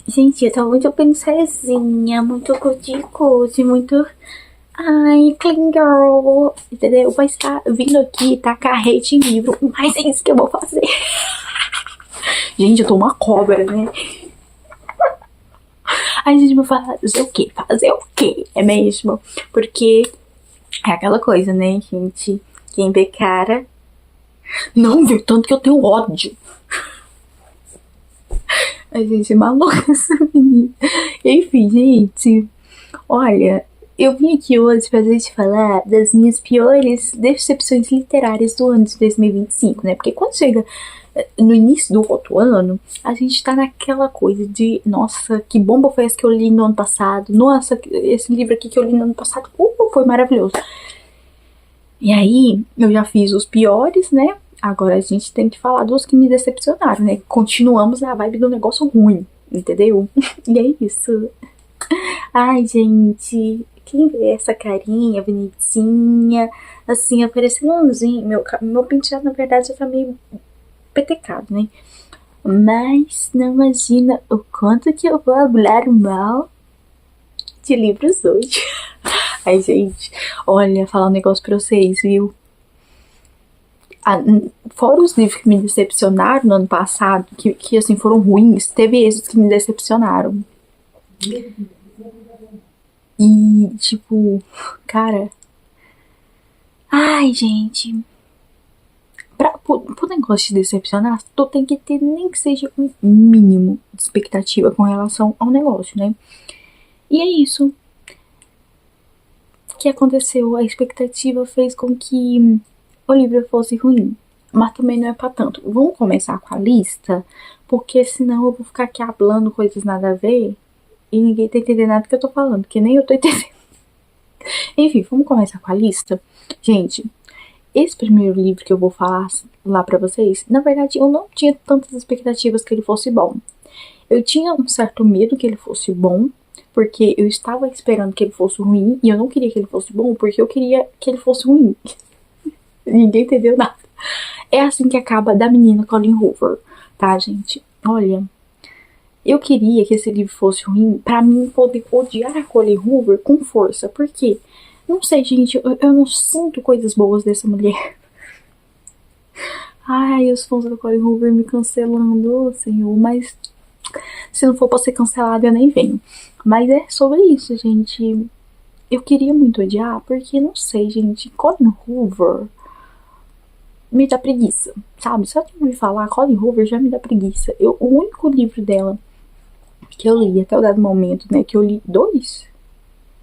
Gente, eu tô muito princesinha, muito cuticute, muito. Ai, clean girl, entendeu? Vai estar vindo aqui tacar hate em livro, mas é isso que eu vou fazer. Gente, eu tô uma cobra, né? Aí a gente vai fazer o quê? Fazer o quê? É mesmo? Porque é aquela coisa, né, gente? Quem vê cara não viu tanto que eu tenho ódio. A gente é maluca essa menina. Enfim, gente. Olha, eu vim aqui hoje pra gente falar das minhas piores decepções literárias do ano de 2025, né? Porque quando chega no início do outro ano, a gente tá naquela coisa de, nossa, que bomba foi essa que eu li no ano passado? Nossa, esse livro aqui que eu li no ano passado, foi maravilhoso. E aí, eu já fiz os piores, né? Agora a gente tem que falar dos que me decepcionaram, né? Continuamos na vibe do negócio ruim, entendeu? E é isso. Ai, gente, quem vê essa carinha bonitinha, assim, aparecendo um anjinho. Meu penteado, na verdade, já tá meio petecado, né? Mas não imagina o quanto que eu vou falar mal de livros hoje. Ai, gente, olha, falar um negócio pra vocês, viu? Ah, fora os livros que me decepcionaram no ano passado, que assim, foram ruins, teve esses que me decepcionaram. E, tipo, cara. Ai, gente. Pro negócio te decepcionar, tu tem que ter nem que seja um mínimo de expectativa com relação ao negócio, né? E é isso que aconteceu. A expectativa fez com que o livro fosse ruim. Mas também não é pra tanto. Vamos começar com a lista? Porque senão eu vou ficar aqui hablando coisas nada a ver e ninguém tá entendendo nada que eu tô falando, que nem eu tô entendendo. Enfim, vamos começar com a lista? Gente, esse primeiro livro que eu vou falar lá pra vocês, na verdade eu não tinha tantas expectativas que ele fosse bom. Eu tinha um certo medo que ele fosse bom, porque eu estava esperando que ele fosse ruim, e eu não queria que ele fosse bom, porque eu queria que ele fosse ruim. Ninguém entendeu nada. É assim que acaba Da Menina Colleen Hoover, tá, gente? Olha, eu queria que esse livro fosse ruim pra mim poder odiar a Colleen Hoover com força, porque, não sei, gente, eu não sinto coisas boas dessa mulher. Ai, os fãs da Colleen Hoover me cancelando, senhor, mas se não for pra ser cancelada, eu nem venho. Mas é sobre isso, gente. Eu queria muito odiar, porque não sei, gente. Colin Hoover me dá preguiça, sabe? Só de me falar Colin Hoover já me dá preguiça. O único livro dela que eu li até o dado momento, né? Que eu li dois,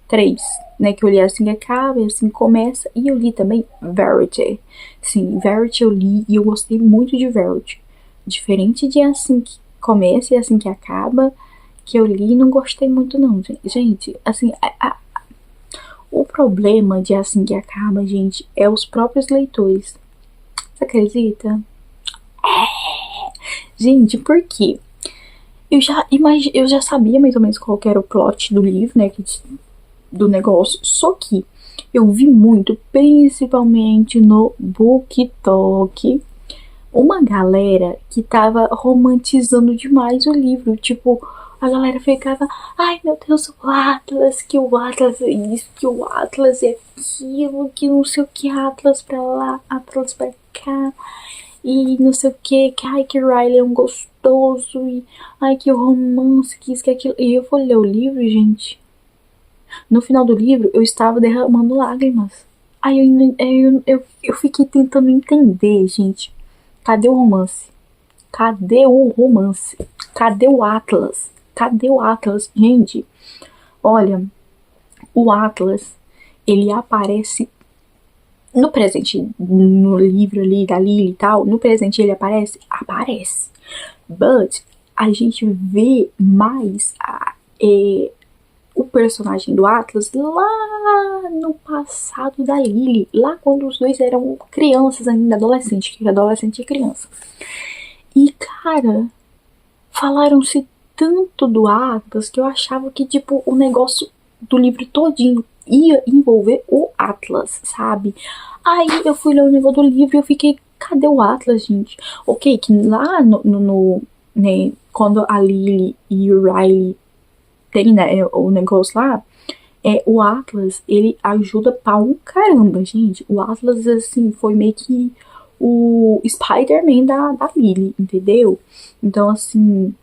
três, né? Que eu li Assim que Acaba e Assim que Começa. E eu li também Verity. Sim, Verity eu li e eu gostei muito de Verity. Diferente de Assim que Começa e Assim que Acaba, que eu li e não gostei muito não, gente. Assim, o problema de Assim que Acaba, gente, é os próprios leitores. Você acredita? Gente, por quê? Eu já sabia mais ou menos qual que era o plot do livro, né, do negócio, só que eu vi muito, principalmente no BookTok, uma galera que tava romantizando demais o livro. Tipo, a galera ficava, ai meu Deus, o Atlas, que o Atlas é isso, que o Atlas é aquilo, que não sei o que, Atlas pra lá, Atlas pra cá, e não sei o que ai que Riley é um gostoso, e ai que romance, que isso, que aquilo. E eu fui ler o livro, gente. No final do livro, eu estava derramando lágrimas. Aí eu fiquei tentando entender, gente. Cadê o romance? Cadê o romance? Cadê o Atlas? Cadê o Atlas? Gente, olha, o Atlas, ele aparece no presente, no livro ali da Lily e tal, no presente ele aparece? Aparece. But a gente vê mais o personagem do Atlas lá no passado da Lily, lá quando os dois eram crianças ainda, adolescentes, que adolescente e criança. E, cara, falaram-se tanto do Atlas que eu achava que, tipo, o negócio do livro todinho ia envolver o Atlas, sabe? Aí eu fui ler o negócio do livro e eu fiquei, cadê o Atlas, gente? Ok, que lá né? Quando a Lily e o Riley tem, né, o negócio lá, o Atlas, ele ajuda pra um caramba, gente. O Atlas, assim, foi meio que o Spider-Man da Lily, entendeu? Então, assim,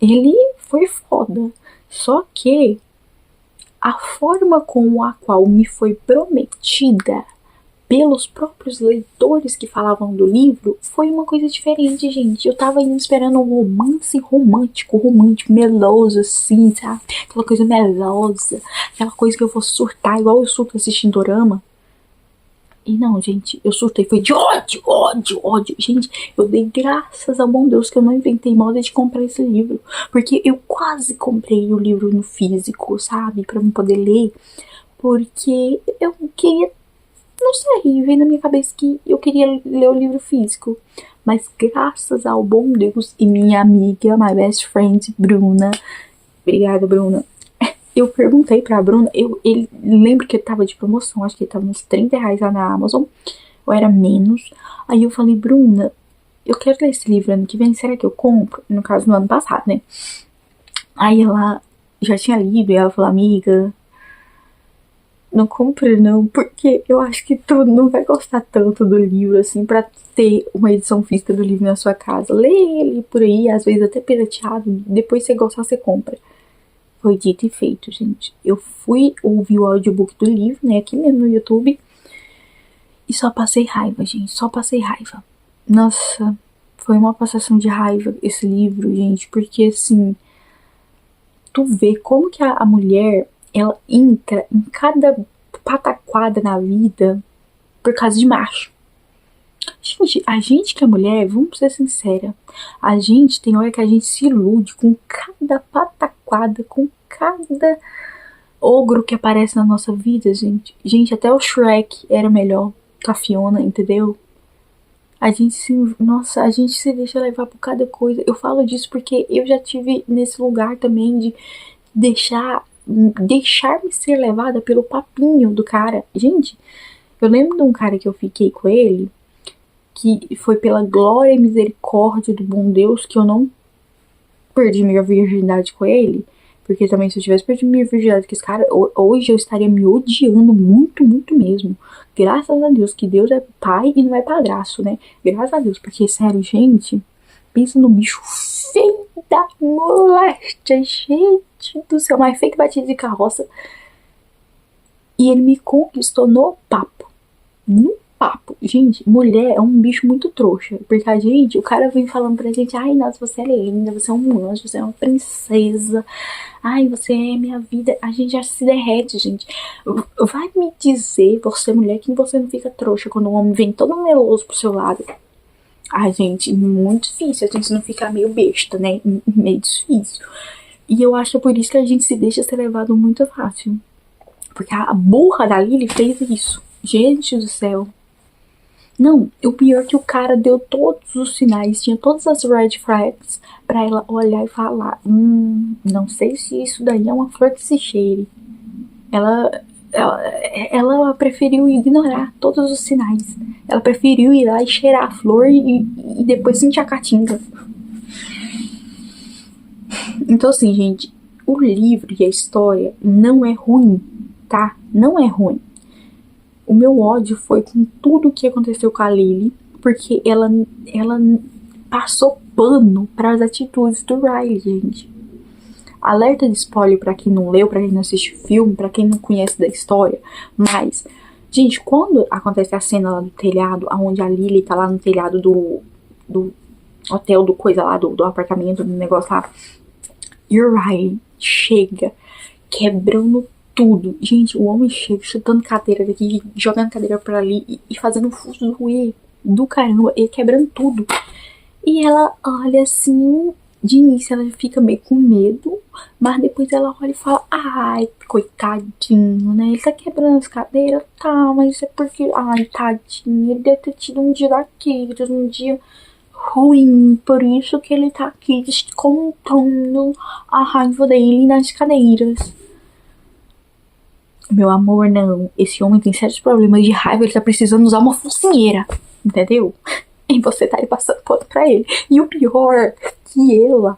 ele foi foda. Só que a forma com a qual me foi prometida pelos próprios leitores que falavam do livro foi uma coisa diferente, gente. Eu tava indo esperando um romance romântico, meloso, assim, sabe? Aquela coisa melosa, aquela coisa que eu vou surtar igual eu surto assistindo dorama. E não, gente, eu surtei, foi de ódio, ódio, ódio. Gente, eu dei graças ao bom Deus que eu não inventei moda de comprar esse livro. Porque eu quase comprei o livro no físico, sabe? Pra eu poder ler. Porque eu queria, não sei, veio na minha cabeça que eu queria ler o livro físico. Mas graças ao bom Deus e minha amiga, my best friend, Bruna. Obrigada, Bruna. Eu perguntei pra Bruna, ele lembro que ele tava de promoção, acho que ele tava uns R$ 30 lá na Amazon, ou era menos. Aí eu falei, Bruna, eu quero ler esse livro ano que vem, será que eu compro? No caso, no ano passado, né? Aí ela já tinha lido e ela falou, amiga, não compre não, porque eu acho que tu não vai gostar tanto do livro, assim, pra ter uma edição física do livro na sua casa. Lê ele por aí, às vezes até pirateado, depois se você gostar, você compra. Foi dito e feito, gente. Eu fui ouvir o audiobook do livro, né, aqui mesmo no YouTube, e só passei raiva, gente, só passei raiva. Nossa, foi uma passação de raiva esse livro, gente, porque, assim, tu vê como que a mulher, ela entra em cada pataquada na vida por causa de macho. Gente, a gente que é mulher, vamos ser sincera, a gente tem hora que a gente se ilude com cada pataquada, com cada ogro que aparece na nossa vida, gente. Gente, até o Shrek era melhor que a Fiona, entendeu? A gente a gente se deixa levar por cada coisa. Eu falo disso porque eu já tive nesse lugar também de deixar-me ser levada pelo papinho do cara. Gente, eu lembro de um cara que eu fiquei com ele, que foi pela glória e misericórdia do bom Deus que eu não perdi minha virgindade com ele. Porque também se eu tivesse perdido minha virgindade com esse cara, hoje eu estaria me odiando muito, muito mesmo. Graças a Deus que Deus é pai e não é padrasto, né? Graças a Deus, porque sério, gente, pensa no bicho feio da moléstia, gente do céu, mais feio que batido de carroça. E ele me conquistou no papo. No papo. Gente, mulher é um bicho muito trouxa. Porque a gente, o cara vem falando pra gente, ai, nossa, você é linda, você é um anjo, você é uma princesa. Ai, você é minha vida. A gente já se derrete, gente. Vai me dizer, você mulher, que você não fica trouxa quando um homem vem todo meloso pro seu lado. Ai, gente, muito difícil. A gente não ficar meio besta, né? Meio difícil. E eu acho que é por isso que a gente se deixa ser levado muito fácil. Porque a burra da Lily fez isso. Gente do céu. Não, o pior é que o cara deu todos os sinais, tinha todas as red flags pra ela olhar e falar, não sei se isso daí é uma flor que se cheire. Ela preferiu ignorar todos os sinais. Ela preferiu ir lá e cheirar a flor e depois sentir a caatinga. Então assim, gente, o livro e a história não é ruim, tá? Não é ruim. O meu ódio foi com tudo o que aconteceu com a Lily, porque ela passou pano para as atitudes do Riley, gente. Alerta de spoiler pra quem não leu, pra quem não assiste filme, pra quem não conhece da história. Mas, gente, quando acontece a cena lá do telhado, onde a Lily tá lá no telhado do hotel, do coisa lá, do apartamento, do negócio lá, e o Riley chega quebrando tudo. Gente, o homem chega chutando cadeira daqui, jogando cadeira pra ali e fazendo um fuso do caramba, e quebrando tudo. E ela olha assim, de início ela fica meio com medo, mas depois ela olha e fala, ai, coitadinho, né? Ele tá quebrando as cadeiras, tá, mas é porque, ai, tadinho, ele deve ter tido um dia daqueles, um dia ruim, por isso que ele tá aqui descontando a raiva dele nas cadeiras. Meu amor, não. Esse homem tem sérios problemas de raiva. Ele tá precisando usar uma focinheira. Entendeu? E você tá aí passando pano pra ele. E o pior, que ela,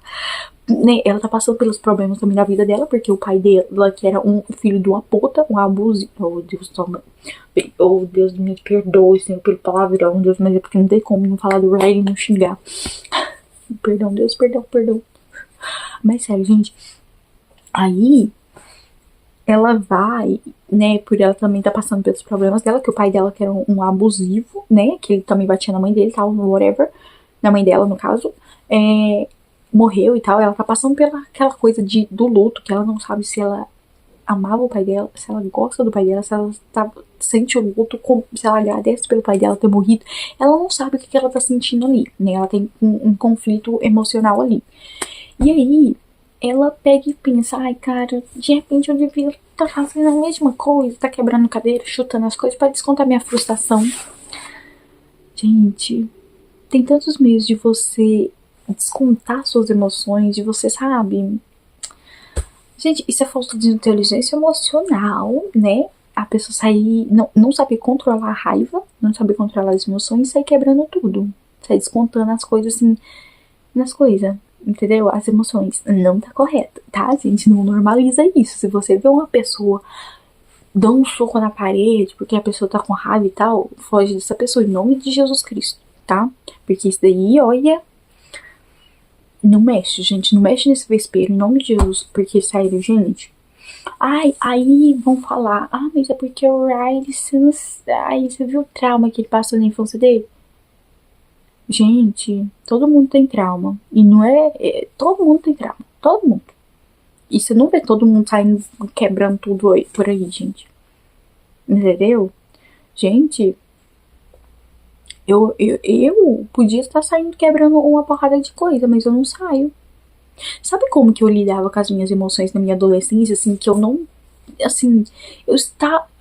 né, ela tá passando pelos problemas também na vida dela, porque o pai dela, que era um filho de uma puta, um abuso. Oh, Deus, toma. Oh, Deus, me perdoe, Senhor, pelo palavrão, Deus, mas é porque não tem como não falar do Riley e não xingar. Perdão, Deus, perdão. Mas sério, gente. Aí, ela vai, né, por ela também tá passando pelos problemas dela, que o pai dela que era um abusivo, né, que ele também batia na mãe dele, tal, whatever, na mãe dela, no caso, morreu e tal, ela tá passando pela aquela coisa do luto, que ela não sabe se ela amava o pai dela, se ela gosta do pai dela, se ela sente o luto, se ela agradece pelo pai dela ter morrido, ela não sabe o que ela tá sentindo ali, né, ela tem um conflito emocional ali. E aí, ela pega e pensa, ai cara, de repente eu devia estar fazendo a mesma coisa, tá quebrando cadeira, chutando as coisas pra descontar minha frustração. Gente, tem tantos meios de você descontar suas emoções, de você, sabe? Gente, isso é falta de inteligência emocional, né? A pessoa sair, não saber controlar a raiva, não saber controlar as emoções e sair quebrando tudo. Sair descontando as coisas assim, nas coisas. Entendeu? As emoções. Não tá correto, tá? A gente não normaliza isso. Se você vê uma pessoa dando um soco na parede porque a pessoa tá com raiva e tal, foge dessa pessoa em nome de Jesus Cristo, tá? Porque isso daí, olha, não mexe, gente. Não mexe nesse vespeiro em nome de Jesus. Porque, sério, gente. Ai, aí vão falar, mas é porque o Riley, você viu o trauma que ele passou na infância dele? Gente, todo mundo tem trauma. E não todo mundo tem trauma. Todo mundo. E você não vê todo mundo saindo quebrando tudo por aí, gente. Entendeu? Gente, eu podia estar saindo quebrando uma porrada de coisa, mas eu não saio. Sabe como que eu lidava com as minhas emoções na minha adolescência, assim, que eu não... Assim,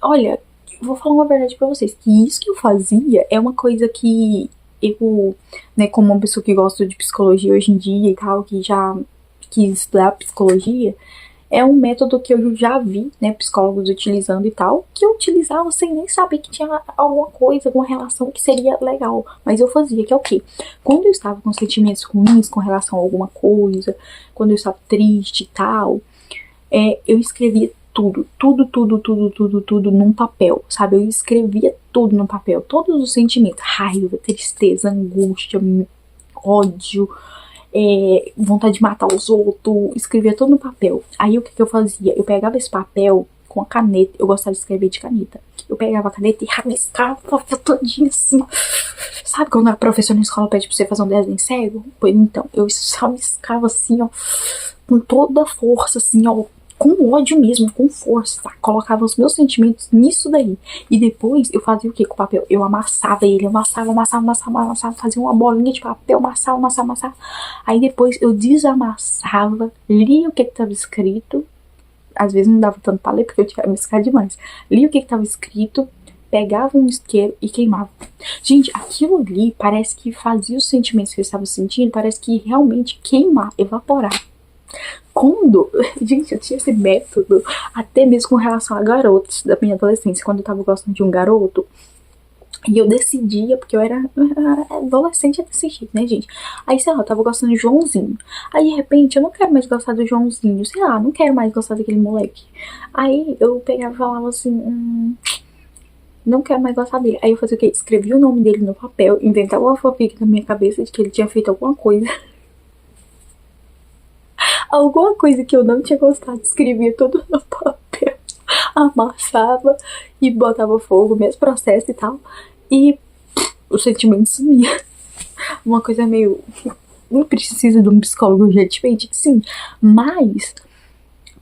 olha, vou falar uma verdade pra vocês, que isso que eu fazia é uma coisa que eu, né, como uma pessoa que gosta de psicologia hoje em dia e tal, que já quis estudar psicologia, é um método que eu já vi, né, psicólogos utilizando e tal, que eu utilizava sem nem saber que tinha alguma coisa, alguma relação que seria legal, mas eu fazia, que é o quê? Quando eu estava com sentimentos ruins com relação a alguma coisa, quando eu estava triste e tal, eu escrevia tudo num papel, sabe? Eu escrevia tudo no papel, todos os sentimentos, raiva, tristeza, angústia, ódio, vontade de matar os outros, escrevia tudo no papel. Aí o que eu fazia? Eu pegava esse papel com a caneta, eu gostava de escrever de caneta. Eu pegava a caneta e rabiscava todinho assim. Sabe quando a professora na escola pede pra você fazer um desenho cego? Pois então, eu rabiscava assim, ó, com toda a força, assim, ó, com ódio mesmo, com força, tá? Colocava os meus sentimentos nisso daí. E depois eu fazia o que com o papel? Eu amassava ele, amassava, fazia uma bolinha de papel, amassava. Aí depois eu desamassava, lia o que estava escrito. Às vezes não dava tanto pra ler, porque eu tinha que rabiscar demais. Lia o que estava escrito, pegava um isqueiro e queimava. Gente, aquilo ali parece que fazia os sentimentos que eu estava sentindo, parece que realmente queimar, evaporar. Gente, eu tinha esse método até mesmo com relação a garotos da minha adolescência, quando eu tava gostando de um garoto, e eu decidia, porque eu era adolescente desse jeito, né, gente? Aí, sei lá, eu tava gostando de Joãozinho. Aí, de repente, eu não quero mais gostar do Joãozinho, sei lá, não quero mais gostar daquele moleque. Aí, eu pegava e falava assim, não quero mais gostar dele. Aí eu fazia o quê? Escrevia o nome dele no papel, inventava uma fanfic na minha cabeça de que ele tinha feito alguma coisa. Alguma coisa que eu não tinha gostado, escrevia tudo no papel, amassava e botava fogo, mesmo processo e tal, e o sentimento sumia. Uma coisa meio... Não precisa de um psicólogo urgentemente, sim, mas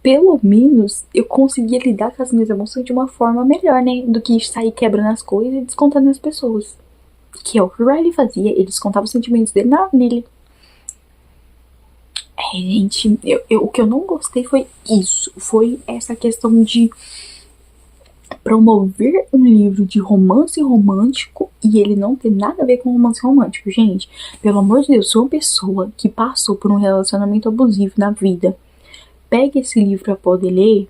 pelo menos eu conseguia lidar com as minhas emoções de uma forma melhor, né, do que sair quebrando as coisas e descontando as pessoas. Que é o que o Riley fazia, ele descontava os sentimentos dele na Lily. Gente, o que eu não gostei foi isso. Foi essa questão de promover um livro de romance romântico e ele não ter nada a ver com romance romântico. Gente, pelo amor de Deus, se uma pessoa que passou por um relacionamento abusivo na vida pega esse livro pra poder ler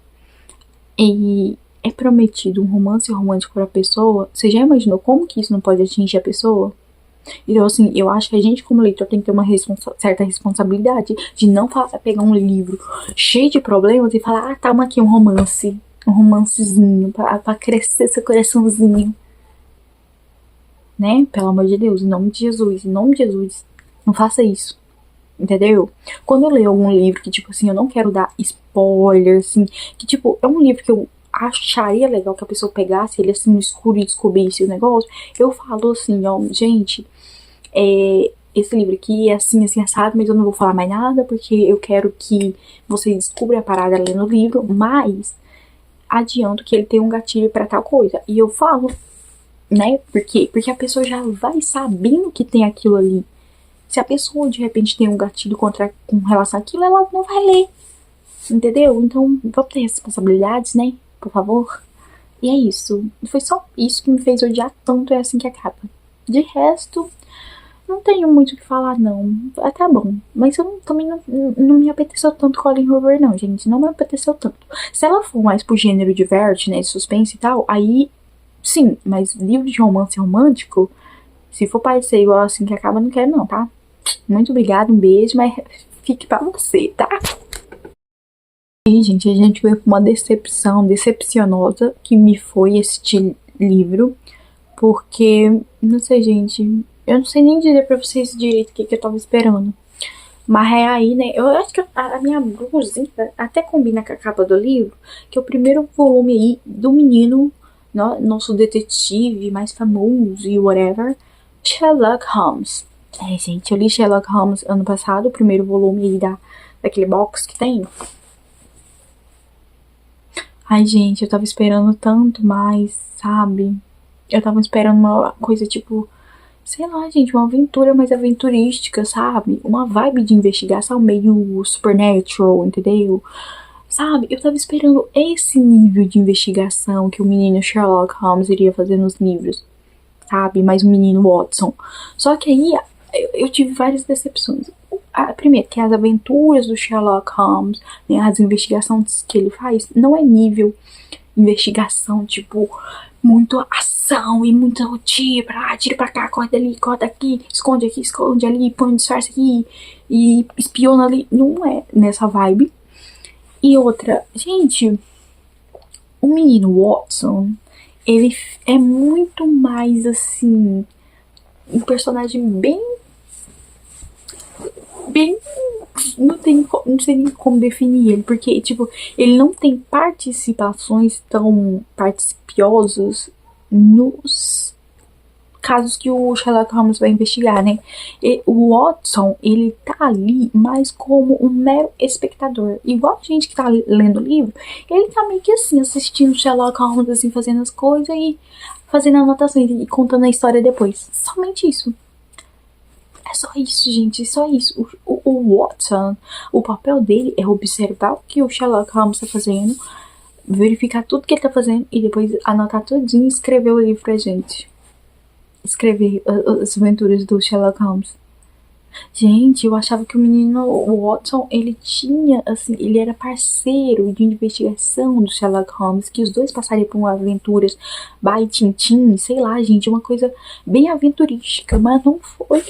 e é prometido um romance romântico pra pessoa, você já imaginou como que isso não pode atingir a pessoa? Então, assim, eu acho que a gente, como leitor, tem que ter uma certa responsabilidade de não pegar um livro cheio de problemas e falar, ah, toma aqui um romance. Um romancezinho pra crescer seu coraçãozinho. Né? Pelo amor de Deus, em nome de Jesus, em nome de Jesus. Não faça isso. Entendeu? Quando eu leio algum livro que, tipo assim, eu não quero dar spoiler, assim, que, tipo, é um livro que eu acharia legal que a pessoa pegasse ele assim no escuro e descobrisse o negócio, eu falo assim, ó, gente, esse livro aqui é assim, assim, assado, mas eu não vou falar mais nada, porque eu quero que você descubra a parada lendo o livro, mas adianto que ele tem um gatilho pra tal coisa. E eu falo, né? Por quê? Porque a pessoa já vai sabendo que tem aquilo ali. Se a pessoa de repente tem um gatilho com relação àquilo, ela não vai ler. Entendeu? Então, vamos ter responsabilidades, né? Por favor. E é isso. Foi só isso que me fez odiar tanto. É assim que acaba. De resto, não tenho muito o que falar, não. Ah, tá bom. Mas eu também não me apeteceu tanto Colin Hoover, não, gente. Não me apeteceu tanto. Se ela for mais pro gênero de vert, né? De suspense e tal, aí sim. Mas livro de romance romântico, se for parecer igual assim que acaba, não quero, não, tá? Muito obrigada, um beijo, mas fique pra você, tá? E, gente, a gente veio com uma decepção decepcionosa que me foi este livro, porque, não sei, gente, eu não sei nem dizer pra vocês direito o que eu tava esperando. Mas é aí, né, eu acho que a minha blusinha até combina com a capa do livro, que é o primeiro volume aí do menino, nosso detetive mais famoso e whatever, Sherlock Holmes. Gente, eu li Sherlock Holmes ano passado, o primeiro volume aí daquele box que tem. Ai, gente, eu tava esperando tanto mais, sabe? Eu tava esperando uma coisa tipo, sei lá, gente, uma aventura mais aventurística, sabe? Uma vibe de investigação meio supernatural, entendeu? Sabe? Eu tava esperando esse nível de investigação que o menino Sherlock Holmes iria fazer nos livros, sabe? Mais o menino Watson. Só que aí eu tive várias decepções. Primeiro, que as aventuras do Sherlock Holmes, né, as investigações que ele faz, não é nível investigação, tipo, muito ação e muita rotina, tira pra cá, corta ali, corta aqui, esconde ali, põe um disfarce aqui e espiona ali. Não é nessa vibe. E outra, gente, o menino Watson, ele é muito mais assim, um personagem bem, não sei nem como definir ele, porque, tipo, ele não tem participações tão participiosas nos casos que o Sherlock Holmes vai investigar, né? E o Watson, ele tá ali mais como um mero espectador. Igual a gente que tá lendo o livro, ele tá meio que assim, assistindo Sherlock Holmes, assim, fazendo as coisas e fazendo anotações e contando a história depois. Somente isso. É só isso, gente, só isso. O Watson, o papel dele é observar o que o Sherlock Holmes tá fazendo, verificar tudo que ele tá fazendo e depois anotar tudinho e escrever o livro pra gente. Escrever as aventuras do Sherlock Holmes. Gente, eu achava que o menino o Watson, ele tinha, assim, ele era parceiro de investigação do Sherlock Holmes, que os dois passariam por aventuras by Tintin, sei lá, gente, uma coisa bem aventurística, mas não foi.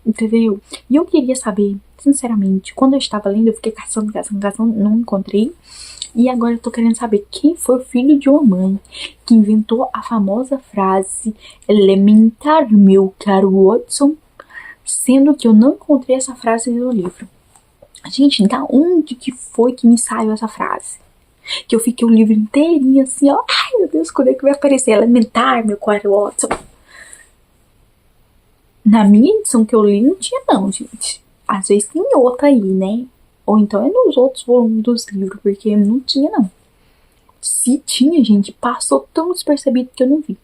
Entendeu? E eu queria saber, sinceramente, quando eu estava lendo, eu fiquei caçando, não encontrei. E agora eu tô querendo saber quem foi o filho de uma mãe que inventou a famosa frase elementar, meu caro Watson, sendo que eu não encontrei essa frase no livro. Gente, da onde que foi que me saiu essa frase? Que eu fiquei o livro inteirinho assim, ó. Ai, meu Deus, quando é que vai aparecer elementar, meu caro Watson? Na minha edição que eu li não tinha não, gente. Às vezes tem outra aí, né? Ou então é nos outros volumes dos livros, porque não tinha não. Se tinha, gente, passou tão despercebido que eu não vi.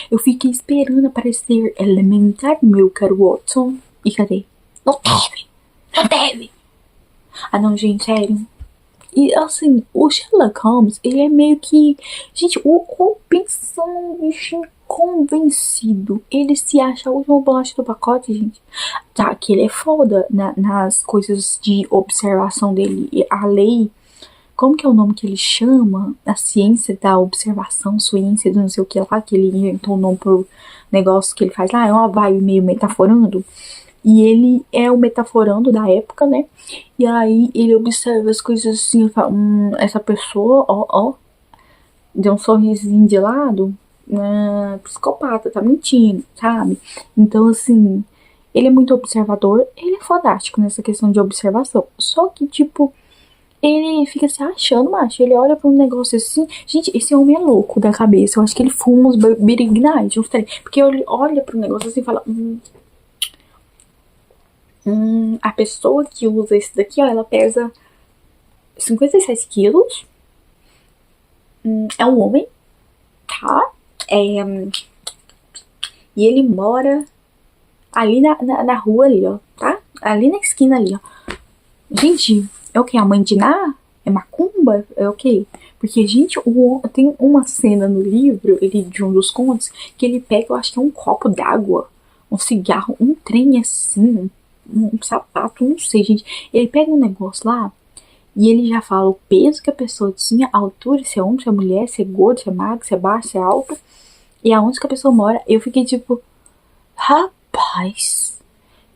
Eu fiquei esperando aparecer elementar, meu caro Watson. E cadê? Não teve! Não teve! Ah não, gente, sério. E assim, o Sherlock Holmes, ele é meio que... Gente, o pensando um bichinho convencido. Ele se acha a última bolacha do pacote, gente. Tá, que ele é foda nas coisas de observação dele. A lei Como que é o nome que ele chama? A ciência da observação, ciência do não sei o que lá, que ele inventou o nome pro negócio que ele faz lá, é uma vibe meio metaforando. E ele é o metaforando da época, né? E aí ele observa as coisas assim, e fala, essa pessoa, ó, deu um sorrisinho de lado, psicopata, tá mentindo, sabe? Então, assim, ele é muito observador, ele é fodástico nessa questão de observação. Só que, tipo, ele fica se achando, macho. Ele olha pra um negócio assim. Gente, esse homem é louco da cabeça. Eu acho que ele fuma uns berignite, uns trem. Porque ele olha pra um negócio assim e fala: a pessoa que usa esse daqui, ó, ela pesa 57 quilos. É um homem, tá? E ele mora ali na rua ali, ó, tá? Ali na esquina ali, ó. Gente, é o que? A mãe de Ná? É macumba? É o que? Porque, gente, tem uma cena no livro, de um dos contos, que ele pega, eu acho que é um copo d'água, um cigarro, um trem assim, um sapato, não sei, gente. Ele pega um negócio lá e ele já fala o peso que a pessoa tinha, a altura, se é homem, se é mulher, se é gordo, se é magro, se é baixo, se é alto, e aonde que a pessoa mora. Eu fiquei tipo, rapaz,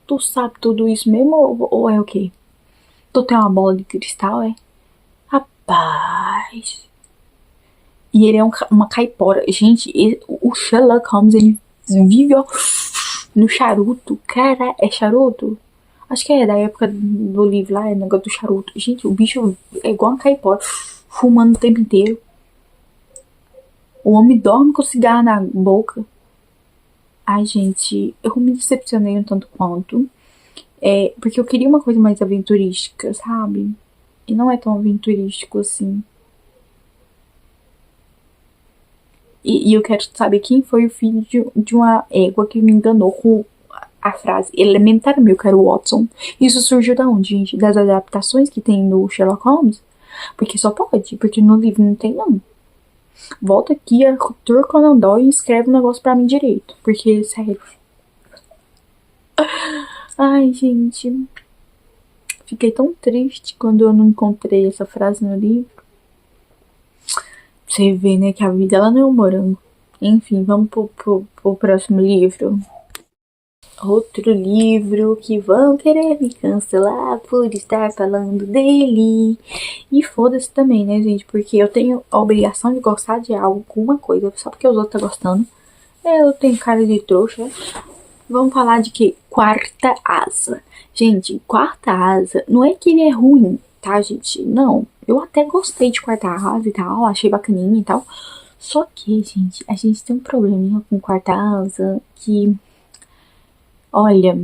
tu sabe tudo isso mesmo ou é o quê? Tu tem uma bola de cristal, é? Rapaz. E ele é uma caipora. Gente, o Sherlock Holmes, ele vive, ó, no charuto. Cara, é charuto? Acho que é da época do livro lá, é negócio do charuto. Gente, o bicho é igual uma caipora, fumando o tempo inteiro. O homem dorme com o cigarro na boca. Ai, gente, eu me decepcionei um tanto quanto. Porque eu queria uma coisa mais aventurística, sabe? E não é tão aventurístico assim. E eu quero saber quem foi o filho de uma égua que me enganou com a frase elementar meu, que era o Watson. Isso surgiu da onde, gente? Das adaptações que tem no Sherlock Holmes? Porque só pode, porque no livro não tem, não. Volta aqui, Arthur Conan Doyle, e escreve um negócio pra mim direito. Porque, sério. Ai, gente. Fiquei tão triste quando eu não encontrei essa frase no livro. Você vê, né, que a vida ela não é um morango. Enfim, vamos pro próximo livro. Outro livro que vão querer me cancelar por estar falando dele. E foda-se também, né, gente? Porque eu tenho a obrigação de gostar de alguma coisa. Só porque os outros estão gostando. Eu tenho cara de trouxa. Vamos falar de que? Quarta Asa. Gente, Quarta Asa, não é que ele é ruim, tá, gente? Não. Eu até gostei de Quarta Asa e tal, achei bacaninha e tal. Só que, gente, a gente tem um probleminha com Quarta Asa que... Olha...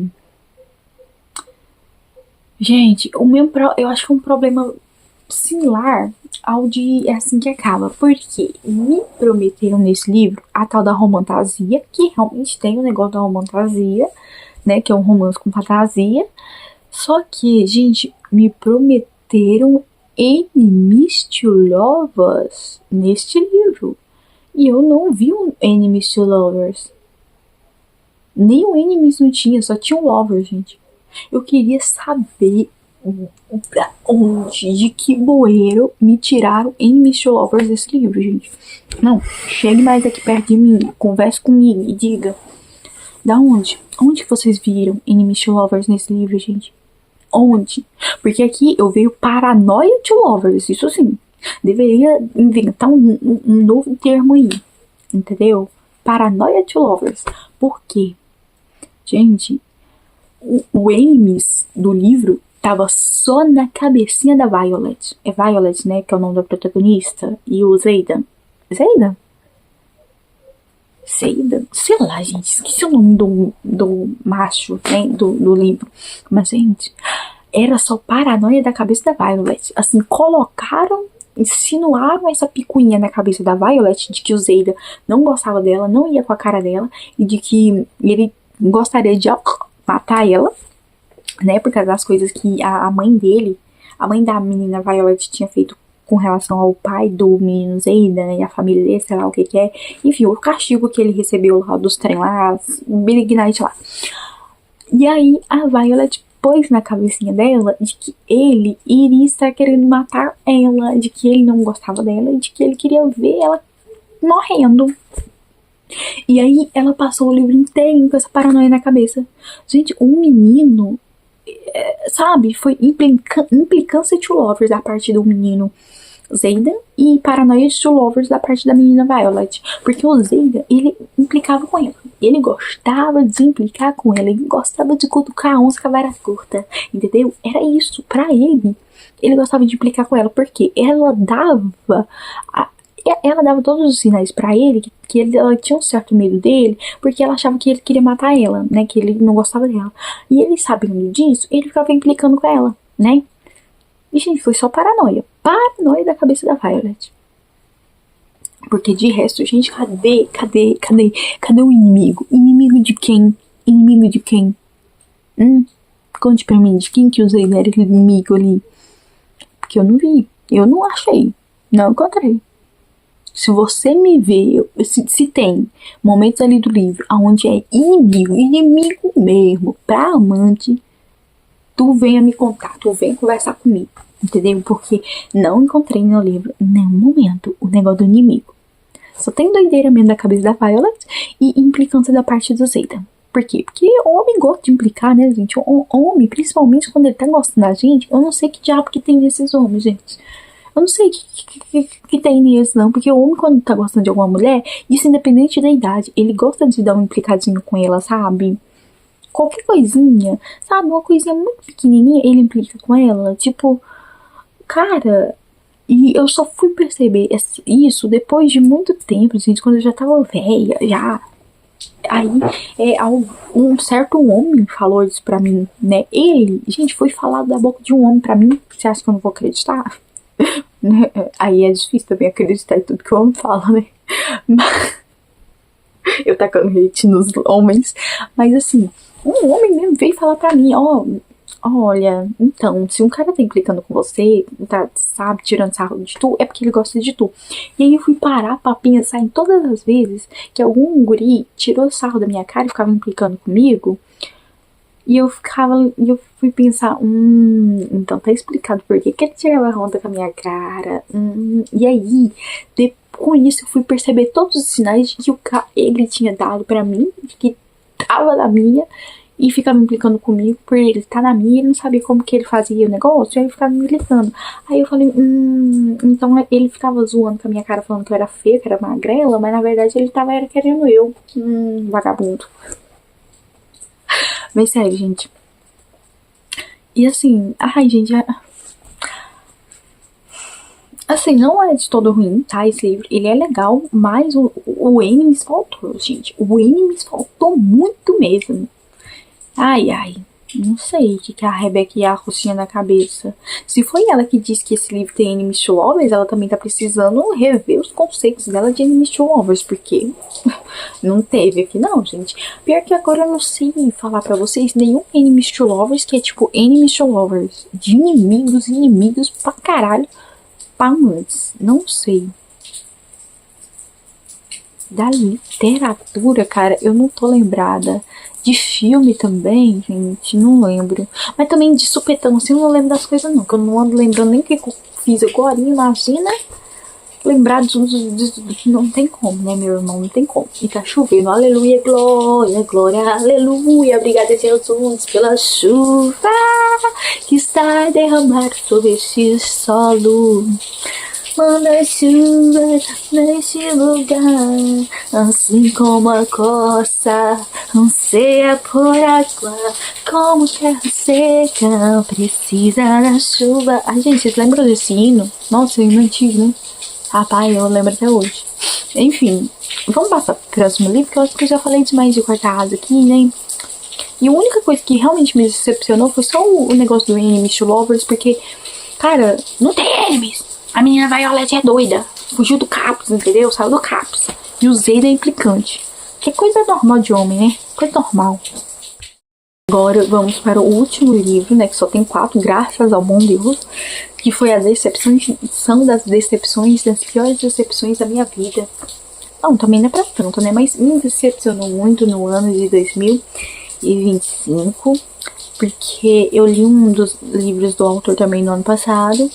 Gente, eu acho que é um problema similar ao de É Assim Que Acaba. Porque me prometeram nesse livro a tal da romantasia, que realmente tem o negócio da romantasia, né? Que é um romance com fantasia. Só que, gente, me prometeram Enemies to Lovers neste livro. E eu não vi um Enemies to Lovers. Nem o Enemies não tinha, só tinha um Lover, gente. Eu queria saber da onde, de que bueiro me tiraram Enemies to Lovers desse livro, gente. Não, chegue mais aqui perto de mim, converse comigo e diga. Da onde? Onde vocês viram Enemies to Lovers nesse livro, gente? Onde? Porque aqui eu vejo Paranoia to Lovers, isso sim. Deveria inventar um novo termo aí, entendeu? Paranoia to Lovers. Por quê? Gente, o Ames do livro tava só na cabecinha da Violet. É Violet, né, que é o nome da protagonista. E o Zayden. Zayden? Sei lá, gente, esqueci o nome do macho, né, do livro. Mas, gente, era só paranoia da cabeça da Violet. Assim, insinuaram essa picuinha na cabeça da Violet de que o Zayden não gostava dela, não ia com a cara dela, e de que ele gostaria de matar ela, né, por causa das coisas que a mãe dele, a mãe da menina Violet tinha feito com relação ao pai do menino Zayden e a família dele, sei lá o que é. Enfim, o castigo que ele recebeu lá dos trem lá, Big Night lá. E aí a Violet pôs na cabecinha dela de que ele iria estar querendo matar ela, de que ele não gostava dela e de que ele queria ver ela morrendo. E aí ela passou o livro inteiro com essa paranoia na cabeça. Gente, o menino, sabe, foi implicância to lovers da parte do menino Xaden e paranoia to lovers da parte da menina Violet. Porque o Xaden, ele implicava com ela. Ele gostava de implicar com ela. Ele gostava de cutucar a onça com a vara curta. Entendeu? Era isso. Pra ele, ele gostava de implicar com ela. Porque ela dava todos os sinais pra ele que ela tinha um certo medo dele, porque ela achava que ele queria matar ela, né? Que ele não gostava dela. E ele, sabendo disso, ele ficava implicando com ela, né? E, gente, foi só paranoia. Paranoia da cabeça da Violet. Porque de resto, gente, cadê o inimigo? Inimigo de quem? Inimigo de quem? Conte pra mim, de quem que o Xaden era inimigo ali? Porque eu não vi. Eu não achei. Não encontrei. Se você me vê, se tem momentos ali do livro onde é inimigo mesmo, pra amante, tu venha me contar, tu venha conversar comigo, entendeu? Porque não encontrei no livro, em nenhum momento, o negócio do inimigo. Só tem doideira mesmo da cabeça da Violet e implicância da parte do Xaden. Por quê? Porque o homem gosta de implicar, né, gente? O homem, principalmente quando ele tá gostando da gente, eu não sei que diabo que tem nesses homens, gente. Eu não sei o que tem nisso, não. Porque o homem, quando tá gostando de alguma mulher, isso independente da idade, ele gosta de dar um implicadinho com ela, sabe? Qualquer coisinha, sabe? Uma coisinha muito pequenininha, ele implica com ela. Tipo, cara... E eu só fui perceber isso depois de muito tempo, gente. Quando eu já tava velha, já... Aí, um certo homem falou isso pra mim, né? Ele, gente, foi falado da boca de um homem pra mim. Você acha que eu não vou acreditar? Aí é difícil também acreditar em tudo que o homem fala, né? Mas... eu tacando hate nos homens. Mas assim, um homem mesmo veio falar pra mim, olha, então, se um cara tá implicando com você, tá, sabe, tirando sarro de tu, é porque ele gosta de tu. E aí eu fui parar pra pensar em todas as vezes que algum guri tirou sarro da minha cara e ficava implicando comigo. E eu fui pensar, então tá explicado por que ele tirava onda com a minha cara. E aí, com isso eu fui perceber todos os sinais de que ele tinha dado pra mim, de que tava na minha, e ficava me implicando comigo por ele estar na minha, ele não sabia como que ele fazia o negócio, e aí ele ficava me implicando. Aí eu falei, então ele ficava zoando com a minha cara, falando que eu era feia, que eu era magrela, mas na verdade ele era querendo eu. Vagabundo. Mas sério, gente. E assim, gente, assim, não é de todo ruim, tá? Esse livro, ele é legal, mas o Enemies faltou, gente. O Enemies faltou muito mesmo. Ai, não sei o que a Rebecca e a Rocinha na cabeça. Se foi ela que disse que esse livro tem enemies to lovers, ela também tá precisando rever os conceitos dela de enemies to lovers, porque não teve aqui não, gente. Pior que agora eu não sei falar pra vocês nenhum enemies to lovers que é tipo enemies to lovers. De inimigos pra caralho, pra amantes. Não sei. Da literatura, cara, eu não tô lembrada. De filme também, gente, não lembro. Mas também de supetão, assim, eu não lembro das coisas não. Que eu não ando lembrando nem o que eu fiz agora. Imagina lembrar não tem como, né, meu irmão? Não tem como. E tá chovendo, aleluia, glória, aleluia. Obrigada, Jesus, pela chuva que está derramada sobre este solo. Manda chuva neste lugar, assim como a costa anseia por água, como terra seca precisa da chuva. Ai, gente, vocês lembram desse hino? Nossa, é hino antigo, né? Rapaz, eu lembro até hoje. Enfim, vamos passar pro próximo livro, que eu acho que eu já falei demais de quarta rasa aqui, né? E a única coisa que realmente me decepcionou foi só o negócio do Enemies to Lovers, porque, cara, não tem enemies. A menina Violet é doida. Fugiu do CAPS, entendeu? Saiu do CAPS. E o Xaden é implicante. Que é coisa normal de homem, né? Coisa normal. Agora vamos para o último livro, né? Que só tem 4, graças ao bom Deus. Que foi as decepções. São das decepções, das piores decepções da minha vida. Não, também não é pra tanto, né? Mas me decepcionou muito no ano de 2025. porque eu li um dos livros do autor também no ano passado,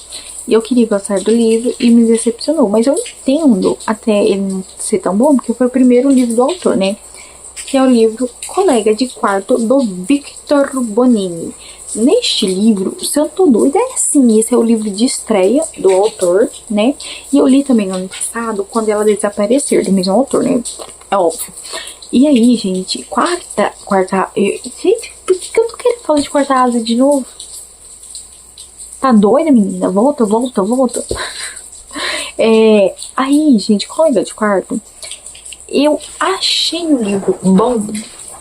e eu queria gostar do livro e me decepcionou. Mas eu entendo até ele não ser tão bom, porque foi o primeiro livro do autor, né? Que é o livro Colega de Quarto, do Victor Bonini. Neste livro, se eu tô doida, é assim, esse é o livro de estreia do autor, né? E eu li também no ano passado, Quando Ela Desaparecer, do mesmo autor, né? É óbvio. E aí, gente, gente, por que eu tô querendo falar de Quarta Asa de novo? Tá doida, menina? Volta. Aí, gente, Colega de Quarto, eu achei o livro bom,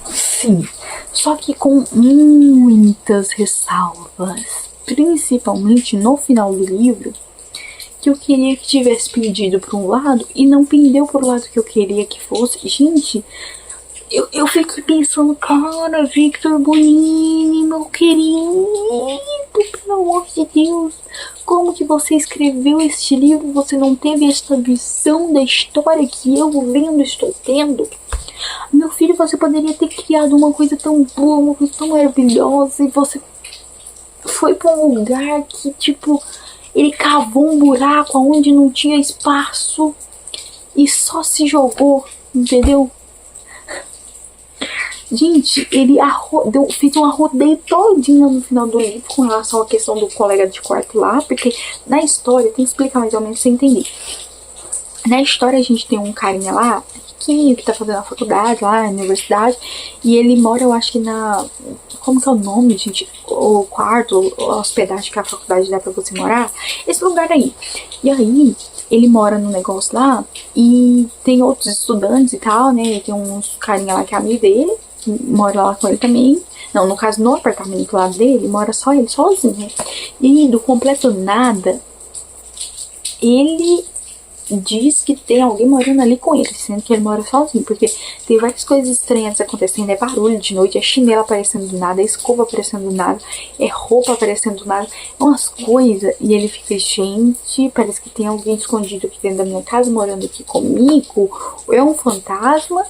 sim, só que com muitas ressalvas, principalmente no final do livro, que eu queria que tivesse pendido para um lado e não pendeu para o lado que eu queria que fosse. Gente, eu fiquei pensando, cara, Victor Bonini, meu querido, pelo amor de Deus, como que você escreveu este livro? Você não teve esta visão da história que eu lendo estou tendo? Meu filho, você poderia ter criado uma coisa tão boa, uma coisa tão maravilhosa, e você foi pra um lugar que, tipo, ele cavou um buraco onde não tinha espaço e só se jogou, entendeu? Gente, ele fez um arrodeio todinho no final do livro com relação à questão do colega de quarto lá, porque na história, tem que explicar mais ou menos pra você entender. Na história a gente tem um carinha lá, pequenininho, que tá fazendo a faculdade lá, na universidade, e ele mora, eu acho que como que é o nome, gente? O quarto, a hospedagem que a faculdade dá pra você morar, esse lugar aí. E aí, ele mora no negócio lá, e tem outros estudantes e tal, né, e tem uns carinha lá que é amigo dele, que mora lá com ele também. Não, no caso, no apartamento lá dele, mora só ele, sozinho, né? E do completo nada, ele diz que tem alguém morando ali com ele, sendo que ele mora sozinho, porque tem várias coisas estranhas acontecendo, é barulho de noite, é chinela aparecendo do nada, é escova aparecendo do nada, é roupa aparecendo do nada, é umas coisas, e ele fica, gente, parece que tem alguém escondido aqui dentro da minha casa, morando aqui comigo, ou é um fantasma,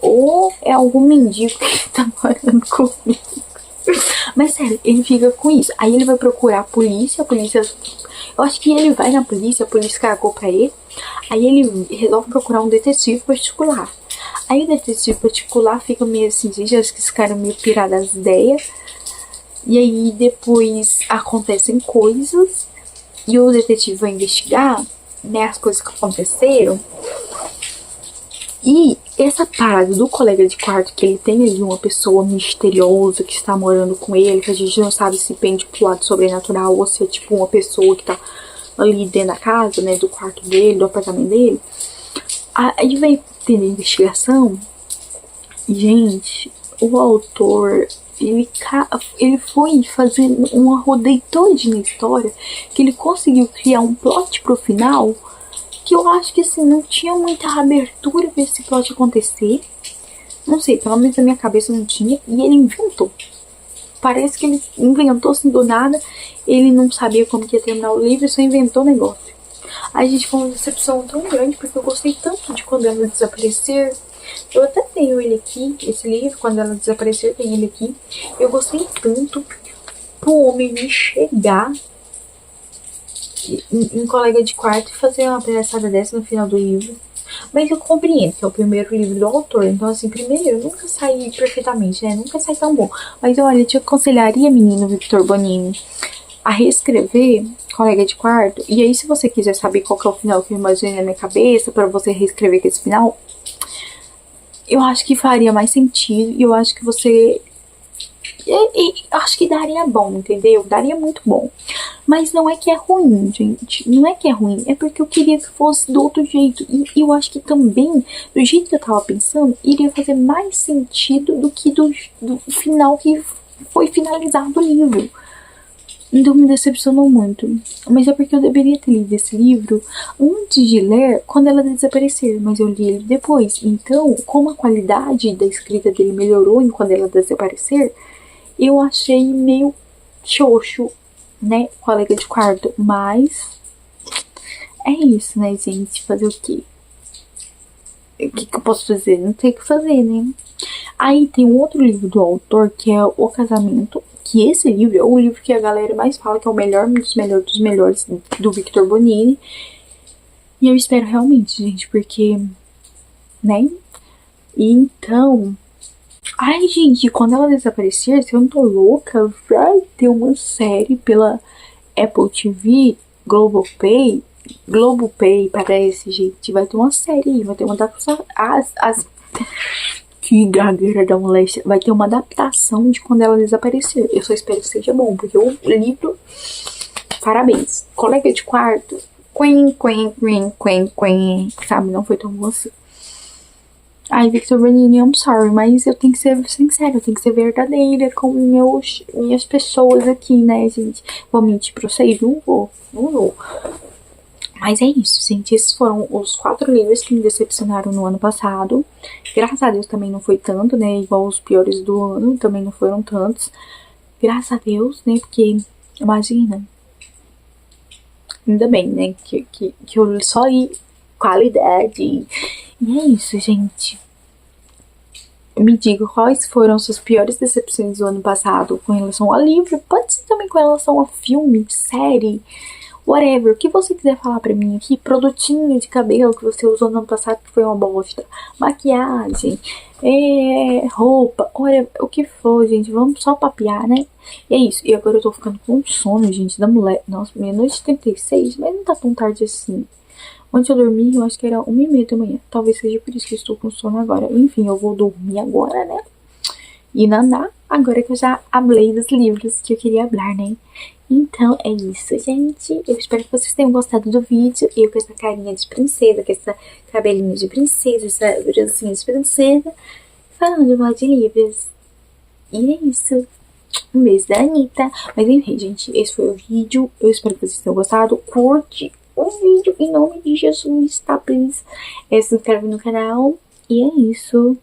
ou é algum mendigo que tá morando comigo. Mas sério, ele fica com isso. Aí ele vai procurar a polícia, eu acho que ele vai na polícia, a polícia cagou pra ele. Aí ele resolve procurar um detetive particular. Aí o detetive particular fica meio assim, gente, acho que esse cara é meio pirado das ideias. E aí depois acontecem coisas e o detetive vai investigar, né, as coisas que aconteceram. E essa parada do colega de quarto, que ele tem ali uma pessoa misteriosa que está morando com ele, que a gente não sabe se pende pro lado sobrenatural ou se é tipo uma pessoa que tá ali dentro da casa, né, do quarto dele, do apartamento dele. Aí vai tendo a investigação. Gente, o autor, ele foi fazendo um arrodeio todinho na história, que ele conseguiu criar um plot pro final que eu acho que assim, não tinha muita abertura pra esse plot acontecer. Não sei, pelo menos na minha cabeça não tinha. E ele inventou. Parece que ele inventou assim do nada. Ele não sabia como que ia terminar o livro e só inventou o negócio. Aí, gente, foi uma decepção tão grande, porque eu gostei tanto de Quando Ela Desaparecer. Eu até tenho ele aqui, esse livro, Quando Ela Desaparecer, tem ele aqui. Eu gostei tanto pro homem me chegar em colega de quarto e fazer uma palhaçada dessa no final do livro. Mas eu compreendo que é o primeiro livro do autor, então assim, primeiro, nunca sai perfeitamente, né? Nunca sai tão bom. Mas olha, eu te aconselharia, menino Victor Bonini, a reescrever Colega de Quarto. E aí, se você quiser saber qual que é o final que eu imaginei na minha cabeça, para você reescrever com esse final, eu acho que faria mais sentido. E eu acho que você... acho que daria bom, entendeu? Daria muito bom. Mas não é que é ruim, gente. Não é que é ruim. É porque eu queria que fosse do outro jeito. E eu acho que também, do jeito que eu tava pensando, iria fazer mais sentido do que do final que foi finalizado o livro. Então me decepcionou muito. Mas é porque eu deveria ter lido esse livro antes de ler Quando Ela Desaparecer. Mas eu li ele depois. Então, como a qualidade da escrita dele melhorou em Quando Ela Desaparecer, eu achei meio xoxo, né, colega de quarto, mas é isso, né, gente, fazer o quê? O que eu posso fazer? Não tem o que fazer, né? Aí tem um outro livro do autor, que é O Casamento, que esse livro é o livro que a galera mais fala que é o melhor, um dos melhores dos melhores do Victor Bonini. E eu espero realmente, gente, porque, né? Então, ai, gente, quando ela desaparecer, se eu não tô louca, vai ter uma série pela Apple TV, Globopay, parece, gente. Vai ter uma série, vai ter uma adaptação. Que gagueira da moléstia. Vai ter uma adaptação de quando ela desaparecer. Eu só espero que seja bom, porque o livro. Parabéns. Colega de quarto. Sabe, não foi tão bom assim. Ai, Victor Bonini, I'm sorry, mas eu tenho que ser sincera, eu tenho que ser verdadeira com minhas pessoas aqui, né, gente? Vou mentir pra vocês? Não vou. Mas é isso, gente. Esses foram os 4 livros que me decepcionaram no ano passado. Graças a Deus também não foi tanto, né? Igual os piores do ano, também não foram tantos. Graças a Deus, né? Porque, imagina. Ainda bem, né? Que eu só li qualidade. E é isso, gente. Me diga quais foram suas piores decepções do ano passado com relação a livro. Pode ser também com relação a filme, série, whatever. O que você quiser falar pra mim aqui. Produtinho de cabelo que você usou no ano passado que foi uma bosta. Maquiagem, roupa, whatever. O que for, gente. Vamos só papear, né? E é isso. E agora eu tô ficando com sono, gente, da mulher. Nossa, meia-noite e 36, mas não tá tão tarde assim. Ontem eu dormi, eu acho que era 1h30 da manhã. Talvez seja por isso que eu estou com sono agora. Enfim, eu vou dormir agora, né? E naná, agora que eu já hablei dos livros que eu queria hablar, né? Então é isso, gente. Eu espero que vocês tenham gostado do vídeo. Eu com essa carinha de princesa, com essa cabelinho de princesa, essa bracinha de princesa, falando mal de livros. E é isso. Um beijo da Anitta. Mas enfim, gente, esse foi o vídeo. Eu espero que vocês tenham gostado. Curte o vídeo em nome de Jesus, tá, please? Se inscreve no canal. E é isso.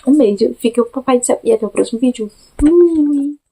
Um beijo. Fica com o papai do céu. E até o próximo vídeo. Fui!